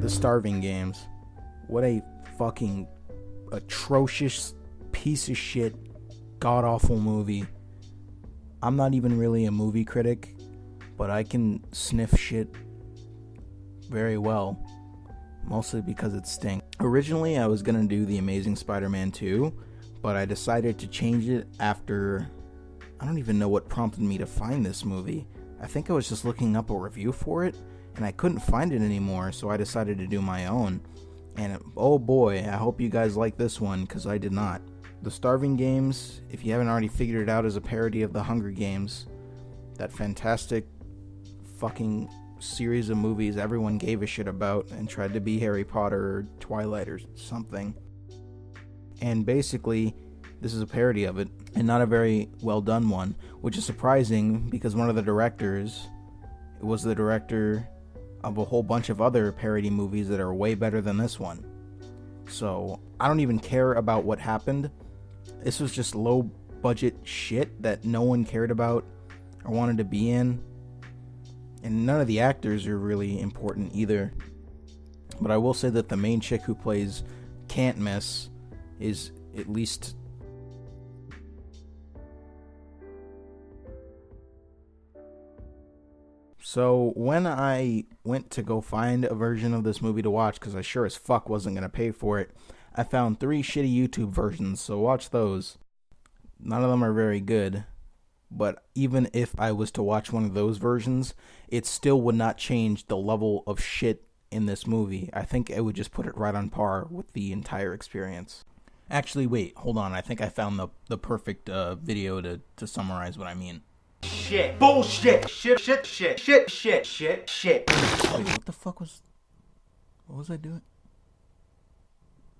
The Starving Games. What a fucking atrocious piece of shit, god-awful movie. I'm not even really a movie critic, but I can sniff shit very well, mostly because it stinks. Originally, I was gonna do The Amazing Spider-Man 2, but I decided to change it after... I don't even know what prompted me to find this movie. I think I was just looking up a review for it, and I couldn't find it anymore, so I decided to do my own. And oh boy, I hope you guys like this one, because I did not. The Starving Games, if you haven't already figured it out, is a parody of the Hunger Games. That fantastic fucking series of movies everyone gave a shit about and tried to be Harry Potter or Twilight or something. And basically, this is a parody of it, and not a very well done one, which is surprising because one of the directors was the director of a whole bunch of other parody movies that are way better than this one. So, I don't even care about what happened. This was just low budget shit that no one cared about or wanted to be in. And none of the actors are really important either. But I will say that the main chick who plays Can't Miss is at least... So when I went to go find a version of this movie to watch, because I sure as fuck wasn't going to pay for it, I found 3 shitty YouTube versions, so watch those. None of them are very good, but even if I was to watch one of those versions, it still would not change the level of shit in this movie. I think it would just put it right on par with the entire experience. Actually, wait, hold on, I think I found the perfect video to summarize what I mean. Shit. Bullshit. Shit. Wait, what the fuck was... What was I doing?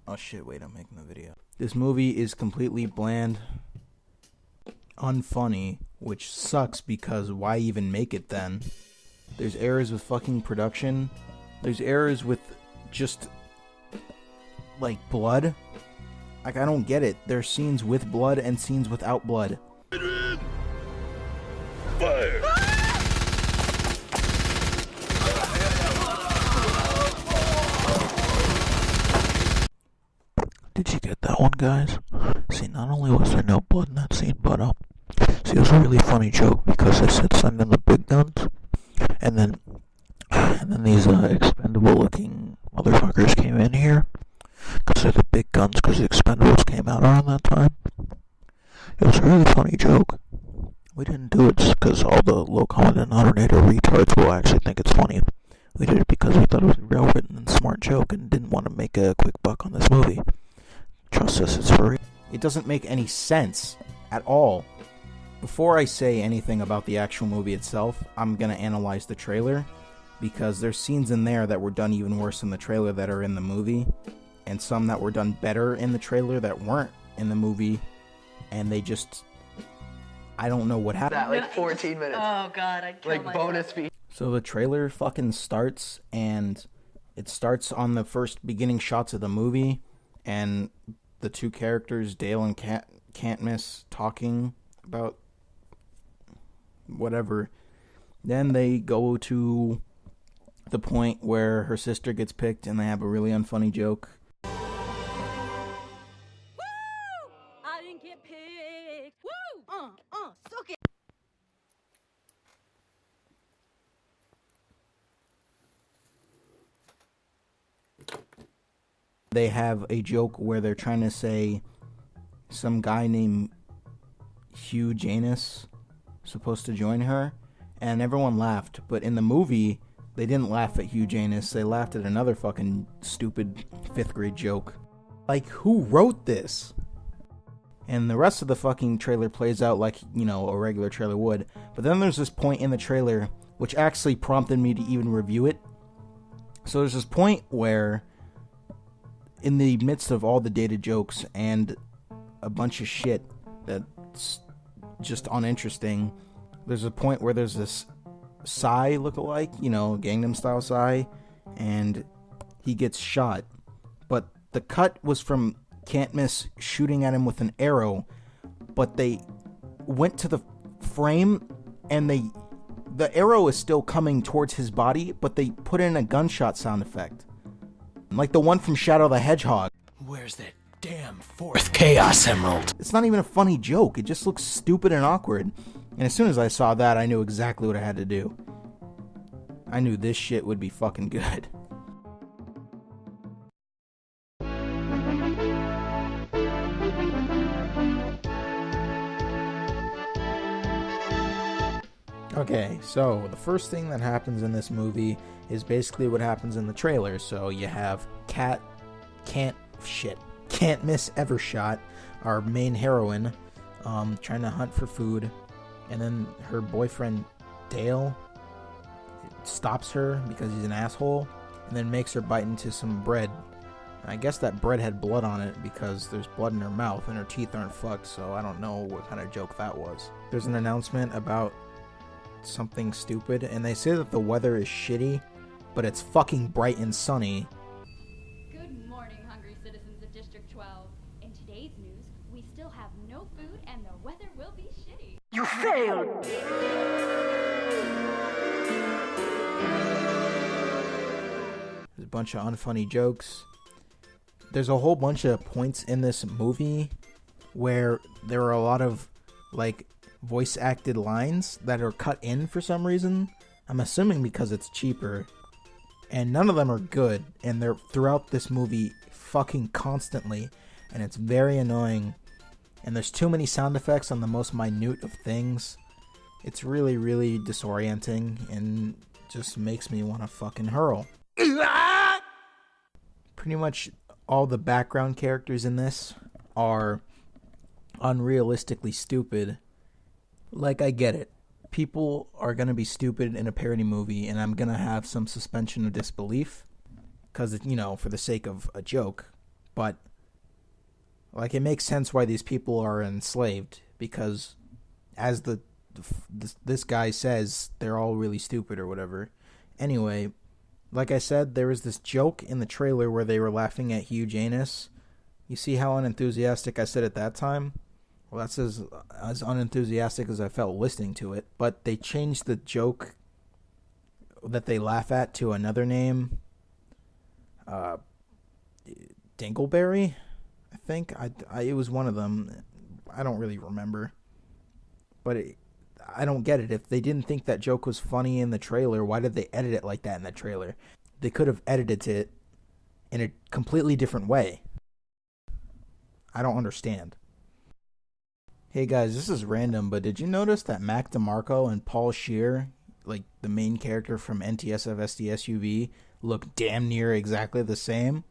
Oh shit, wait, I'm making the video. This movie is completely bland, unfunny, which sucks because why even make it then? There's errors with fucking production. There's errors with just, like, blood. Like, I don't get it. There's scenes with blood and scenes without blood. Fire! Did you get that one, guys? See, not only was there no blood in that scene, but see, it was a really funny joke because they said send in the big guns, and then these expendable-looking motherfuckers came in here because they're the big guns because the Expendables came out around that time. It was a really funny joke. We didn't do it just because all the low common denominator retards will actually think it's funny. We did it because we thought it was a well written and smart joke and didn't want to make a quick buck on this movie. Trust us, it's for real. It doesn't make any sense at all. Before I say anything about the actual movie itself, I'm gonna analyze the trailer, because there's scenes in there that were done even worse in the trailer that are in the movie, and some that were done better in the trailer that weren't in the movie, and they just... I don't know what happened. That, like 14 minutes. Oh god, I'd kill like myself. bonus feature. So the trailer fucking starts, and it starts on the first beginning shots of the movie, and the two characters, Dale and Can't Miss, talking about whatever. Then they go to the point where her sister gets picked, and they have a really unfunny joke. Woo! I didn't get picked. Woo! Suck it. They have a joke where they're trying to say some guy named Hugh Janus supposed to join her, and everyone laughed. But in the movie, they didn't laugh at Hugh Janus. They laughed at another fucking stupid 5th grade joke. Like, who wrote this? And the rest of the fucking trailer plays out like, you know, a regular trailer would. But then there's this point in the trailer which actually prompted me to even review it. So there's this point where, in the midst of all the dated jokes and a bunch of shit that's just uninteresting, there's a point where there's this Psy lookalike, you know, Gangnam Style Psy, and he gets shot. But the cut was from Can't Miss shooting at him with an arrow, but they went to the frame and the arrow is still coming towards his body, but they put in a gunshot sound effect. like the one from Shadow the Hedgehog. Where's that damn fourth Chaos Emerald? It's not even a funny joke. It just looks stupid and awkward. And as soon as I saw that, I knew exactly what I had to do. I knew this shit would be fucking good. Okay, so the first thing that happens in this movie is basically what happens in the trailer. So you have Can't Miss Evershot, our main heroine, trying to hunt for food, and then her boyfriend Dale stops her because he's an asshole, and then makes her bite into some bread. And I guess that bread had blood on it because there's blood in her mouth and her teeth aren't fucked, so I don't know what kind of joke that was. There's an announcement about something stupid, and they say that the weather is shitty, but it's fucking bright and sunny. Good morning, hungry citizens of District 12. In today's news, we still have no food and the weather will be shitty. You failed! There's a bunch of unfunny jokes. There's a whole bunch of points in this movie where there are a lot of, like, voice acted lines that are cut in for some reason. I'm assuming because it's cheaper. And none of them are good. And they're throughout this movie fucking constantly. And it's very annoying. And there's too many sound effects on the most minute of things. It's really, really disorienting. And just makes me want to fucking hurl. Pretty much all the background characters in this are unrealistically stupid. Like, I get it. People are going to be stupid in a parody movie, and I'm going to have some suspension of disbelief. Because, you know, for the sake of a joke. But, like, it makes sense why these people are enslaved. Because, as this guy says, they're all really stupid or whatever. Anyway, like I said, there was this joke in the trailer where they were laughing at huge anus. You see how unenthusiastic I said at that time? Well, that's as unenthusiastic as I felt listening to it. But they changed the joke that they laugh at to another name. Dingleberry, I think. It was one of them. I don't really remember. But I don't get it. If they didn't think that joke was funny in the trailer, why did they edit it like that in the trailer? They could have edited it in a completely different way. I don't understand. Hey guys, this is random, but did you notice that Mac DeMarco and Paul Scheer, like the main character from NTSF SDSUV, look damn near exactly the same?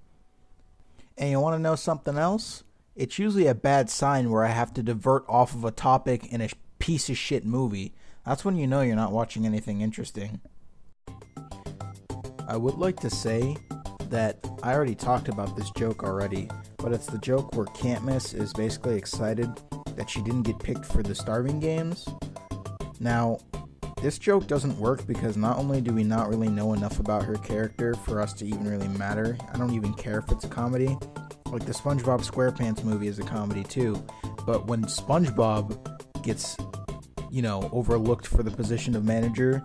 And you want to know something else? It's usually a bad sign where I have to divert off of a topic in a piece of shit movie. That's when you know you're not watching anything interesting. I would like to say that I already talked about this joke already, but it's the joke where Can't Miss is basically excited that she didn't get picked for the starving games. Now, this joke doesn't work because not only do we not really know enough about her character for us to even really matter, I don't even care if it's a comedy. Like the SpongeBob SquarePants movie is a comedy too, but when SpongeBob gets, overlooked for the position of manager,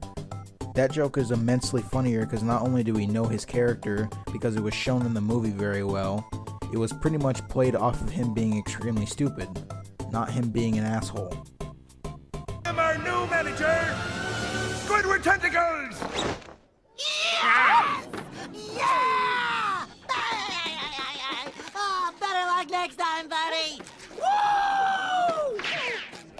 that joke is immensely funnier because not only do we know his character because it was shown in the movie very well, it was pretty much played off of him being extremely stupid, not him being an asshole. I'm our new manager, Squidward Tentacles! Yeah! Oh, better luck next time, buddy! Woo!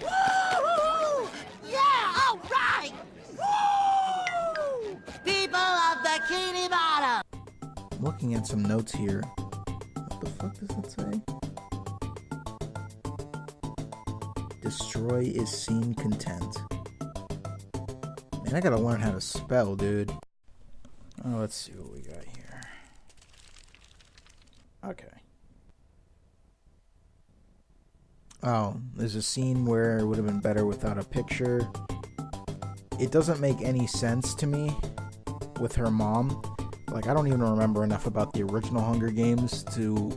Woo! Yeah, all right! Woo! People of Bikini Bottom! I'm looking at some notes here. What the fuck does it say? Destroy is seen content. Man, I gotta learn how to spell, dude. Oh, let's see what we got here. Okay. Oh, there's a scene where it would have been better without a picture. It doesn't make any sense to me with her mom. Like, I don't even remember enough about the original Hunger Games to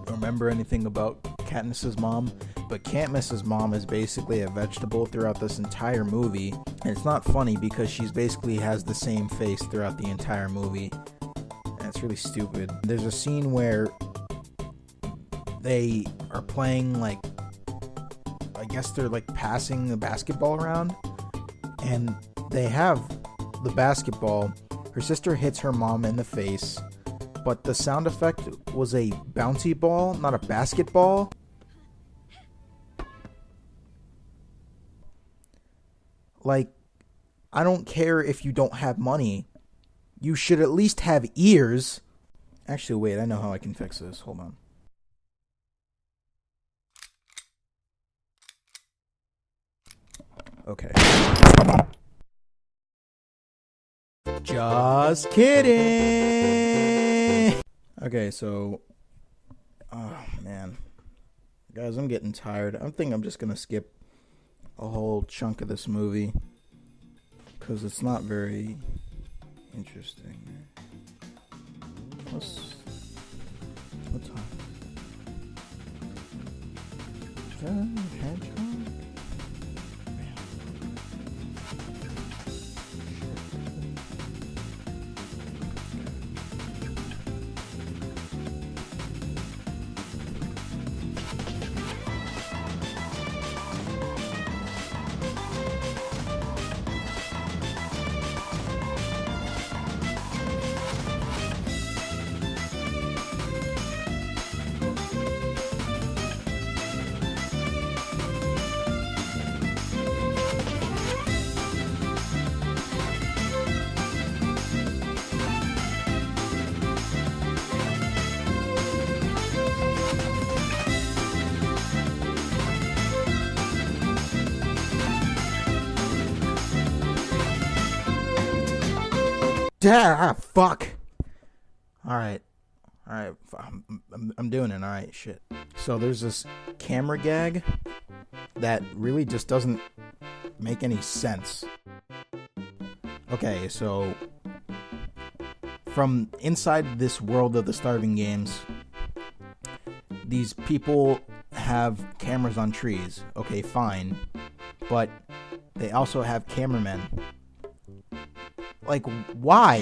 remember anything about Katniss's mom. But Can't Miss's mom is basically a vegetable throughout this entire movie. And it's not funny because she's basically has the same face throughout the entire movie. And it's really stupid. There's a scene where they are playing, like, I guess they're like passing the basketball around, and they have the basketball. Her sister hits her mom in the face, but the sound effect was a bouncy ball, not a basketball. Like, I don't care if you don't have money. You should at least have ears. Actually, wait, I know how I can fix this. Hold on. Okay. Just kidding. Okay, so, oh man, guys, I'm getting tired. I think I'm just gonna skip a whole chunk of this movie because it's not very interesting. What time? Is that a hedgehog? Fuck. Alright. I'm doing it. Alright, shit. So there's this camera gag that really just doesn't make any sense. Okay, so from inside this world of the Starving Games, these people have cameras on trees. Okay, fine. But they also have cameramen. Like, why?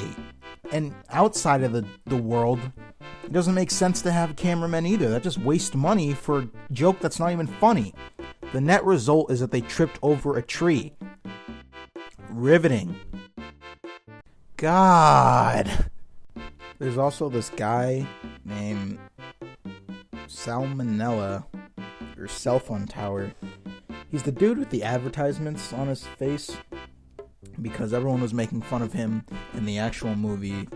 And outside of the world, it doesn't make sense to have cameramen either. That just wastes money for a joke that's not even funny. The net result is that they tripped over a tree. Riveting. God. There's also this guy named Salmonella, or Cell Phone Tower. He's the dude with the advertisements on his face, because everyone was making fun of him in the actual movie.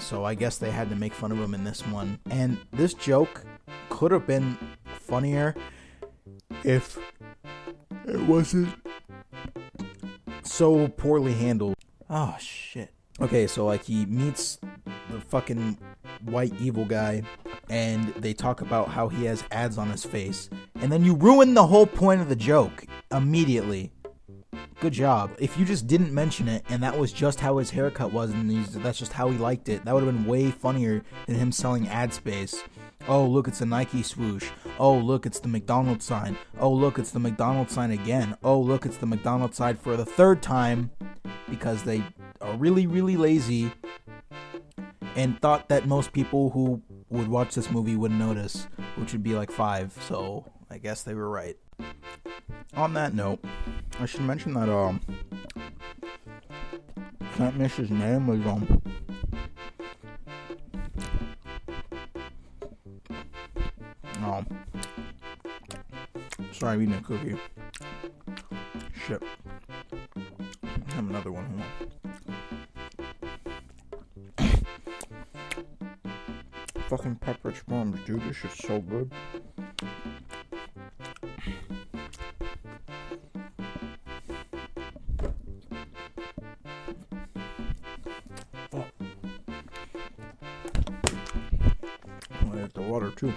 So I guess they had to make fun of him in this one. And this joke could have been funnier if it wasn't so poorly handled. Oh, shit. Okay, so like he meets the fucking white evil guy, and they talk about how he has ads on his face. And then you ruin the whole point of the joke immediately. Good job. If you just didn't mention it, and that was just how his haircut was, and that's just how he liked it, that would have been way funnier than him selling ad space. Oh, look, it's a Nike swoosh. Oh, look, it's the McDonald's sign. Oh, look, it's the McDonald's sign again. Oh, look, it's the McDonald's sign for the third time, because they are really, really lazy and thought that most people who would watch this movie would notice, which would be like 5, so I guess they were right. On that note, I should mention that can't miss his name was sorry, I'm eating a cookie. Shit. I have another one. Hold on. Fucking Pepperidge Farms, dude. This shit's so good. The water too.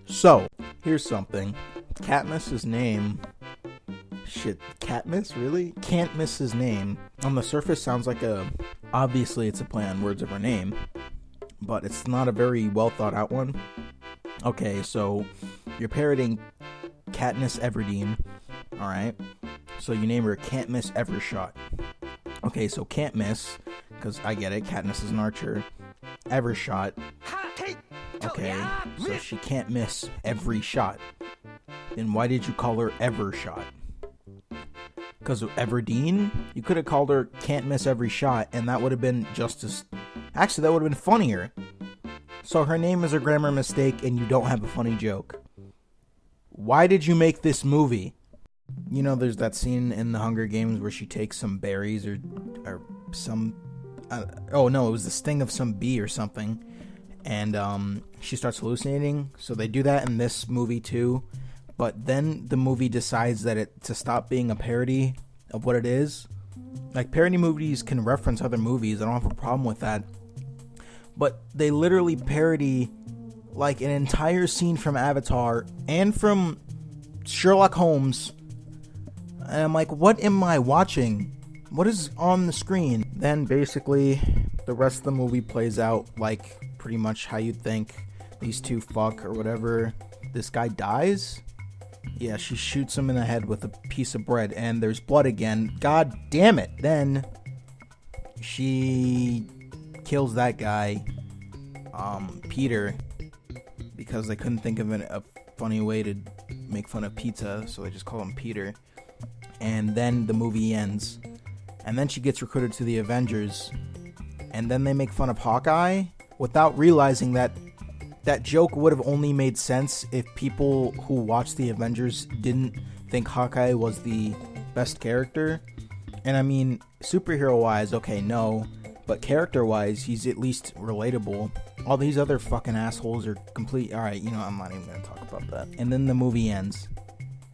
So, here's something. Katniss's name. Shit, Katniss? Really? Can't miss his name. On the surface sounds like obviously it's a play on words of her name, but it's not a very well thought out one. Okay, so you're parroting Katniss Everdeen, Alright? So you name her Can't Miss Every Shot. Okay, so Can't Miss, because I get it, Katniss is an archer. Every Shot. Okay, so she can't miss every shot. Then why did you call her Ever Shot? Because of Everdeen? You could have called her Can't Miss Every Shot, and that would have been just as... Actually, that would have been funnier. So her name is a grammar mistake, and you don't have a funny joke. Why did you make this movie? You know, there's that scene in the Hunger Games where she takes some berries or some... oh, no, it was the sting of some bee or something. And she starts hallucinating. So they do that in this movie too. But then the movie decides that to stop being a parody of what it is. Like, parody movies can reference other movies. I don't have a problem with that. But they literally parody like an entire scene from Avatar and from Sherlock Holmes. And I'm like, what am I watching? What is on the screen? Then basically the rest of the movie plays out like pretty much how you'd think. These two fuck or whatever. This guy dies. Yeah, she shoots him in the head with a piece of bread and there's blood again. God damn it. Then she kills that guy, Peter, because they couldn't think of a funny way to make fun of pizza, so they just call him Peter. And then the movie ends. And then she gets recruited to the Avengers. And then they make fun of Hawkeye without realizing that that joke would have only made sense if people who watched the Avengers didn't think Hawkeye was the best character. And I mean, superhero-wise, okay, no. But character-wise, he's at least relatable. All these other fucking assholes are complete... Alright, you know, I'm not even going to talk about that. And then the movie ends.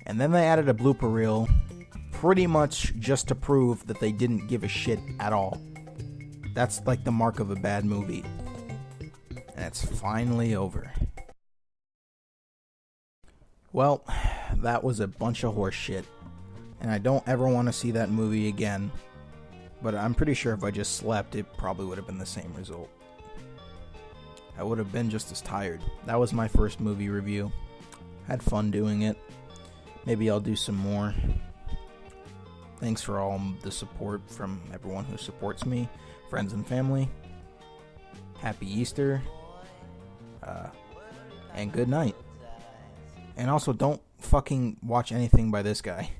And then they added a blooper reel, pretty much just to prove that they didn't give a shit at all. That's like the mark of a bad movie. And it's finally over. Well, that was a bunch of horse shit. And I don't ever want to see that movie again. But I'm pretty sure if I just slept, it probably would have been the same result. I would have been just as tired. That was my first movie review. Had fun doing it. Maybe I'll do some more. Thanks for all the support from everyone who supports me, friends and family. Happy Easter. And good night. And also, don't fucking watch anything by this guy.